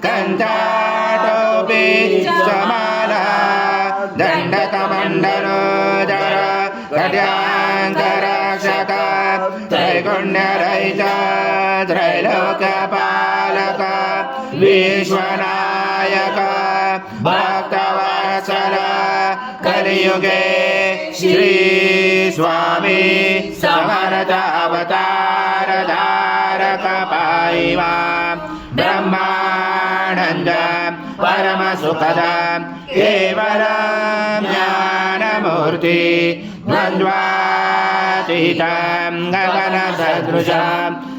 दन्ताटोपि समाना दण्डकमण्डलोदर खड्गान्तरक्षक त्रैगुण्यरहित त्रैलोक्यपालक विश्वनायक भक्तवत्सल कलियुगे श्री स्वामी समर्थ अवतार धारक पाहिमा ब्रह्मानंद परम सुखद केवल ज्ञानमूर्ति द्वन्द्वातीत गगन सदृश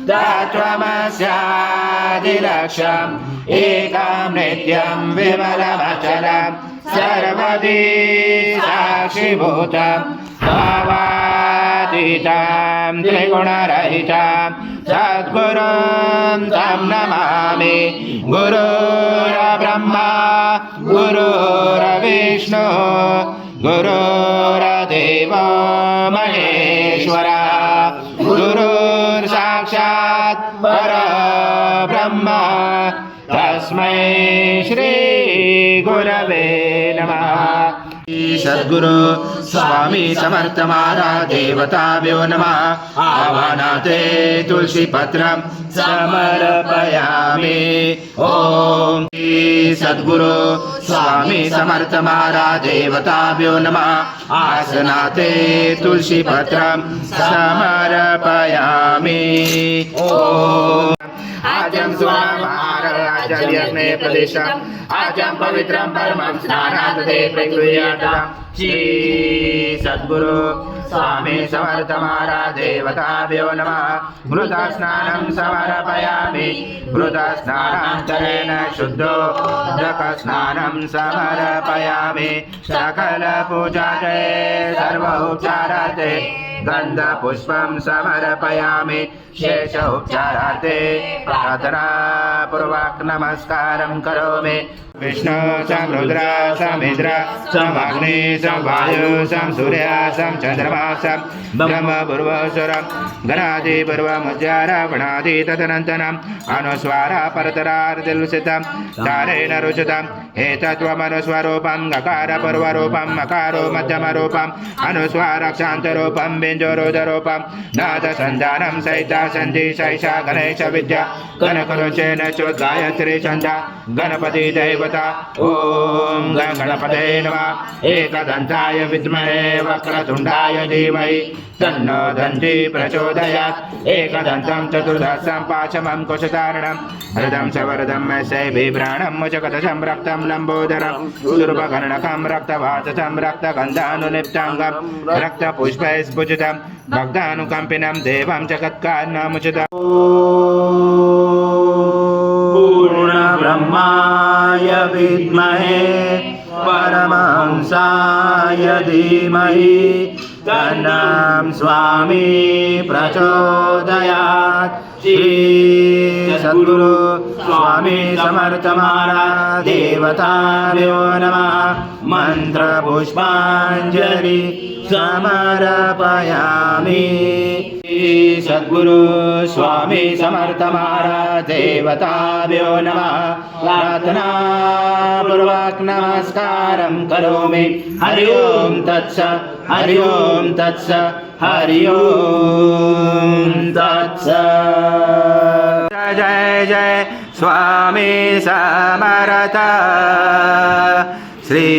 तत्त्वमस्यादिलक्ष्यम् एकं नित्यं विमलमचलं सर्वदी साक्षिभूतं भावातीतं त्रिगुणरहितं सद्गुरुं तं नमामि गुरुर्ब्रह्मा गुरुर्विष्णु गुरुर्देवो महेश्वरा गुरुर्साक्षात् परब्रह्म तस्मै श्री गुरवे नमः। सद्गुरु स्वामी समर्थ महाराज देवताभ्यो नमः। आवाहनाते तुलसी पत्रं समर्पयामि। ओम सद्गुरु स्वामी समर्थ महाराज देवताभ्यो नमः। आसनाते तुलसी पत्रं समर्पयामि। ओम आजम स्वामाराजं यज्ञे प्रदेशम् आजम पवित्रं परमं स्नानादे प्रक्रियातं श्री सद्गुरु स्वामी समर्थ महाराज देवताभ्यो नमः। मृतस्नानं समर्पयामि। मृतस्नानान्तरेण शुद्धोदकस्नानं समर्पयामि। सकलपूजाते सर्वोपचारार्थे गन्धपुष्पं समर्पयामि। शेष उपचारार्थे प्रार्थनापूर्वक नमस्कारं करोमि। विष्णु सं रुद्र समिन्द्र समग्नि सं वायु सं सूर्य सं चन्द्रमा सं ब्रह्म पूर्वस्वरं गणादि पूर्वमुच्चारणा तदनन्तरम् अनुस्वार परतरार्दिलुसितं तारेण रुचितम् एतत्त्वमनुस्वरूपं गकार पूर्वरूपं मकारो मध्यमरूपम् अनुस्वारक्षान्तरूपं बिञ्जोरुदरूपं नादसन्धानं सहिता सन्धि सैषा गणेश विद्या गणकरुचेन चोद्गायत्री छन्दा गणपति देवता। ओम गणपते नमः। एकदन्ताय विद्महे वक्रतुण्डाय धीमहि तन्नो दन्ती प्रचोदयात्। एकदन्तं चतुर्दशं पाशमं कुशधारणं हृदं सवरदं बिभ्राणं मुचकदशं रक्तं लम्बोदरं दुर्भगणकं रक्तवाससं रक्तगन्धानुलिप्ताङ्गं रक्तपुष्पैस्फुजितं भक्तानुकम्पिनं देवं जगत्कारणमुचितम्। पूर्णब्रह्माय विद्महे परमहंसाय धीमहि तन्नं स्वामी प्रचोदयात्। श्री सद्गुरु स्वामी समर्थ महाराज देवताभ्यो नमः। मंत्र पुष्पांजलि समर्पयामि। सद्गुरु स्वामी समर्थ महाराज देवताभ्यो नमः। प्रार्थना पूर्वक नमस्कारं करोमि। हरि ओम तत्सत् हरि ओम तत्सत् हरि ओम तत्सत्। जय जय स्वामी समर्थ श्री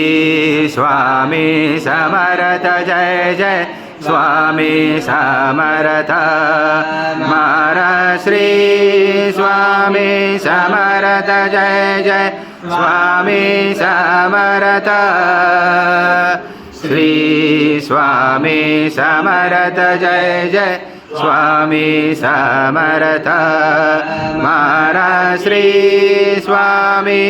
स्वामी समर्थ जय जय स्वामी समर्थ महाराज श्री स्वामी समर्थ जय जय स्वामी समर्थ श्री स्वामी समर्थ जय जय स्वामी समर्थ महाराज श्री स्वामी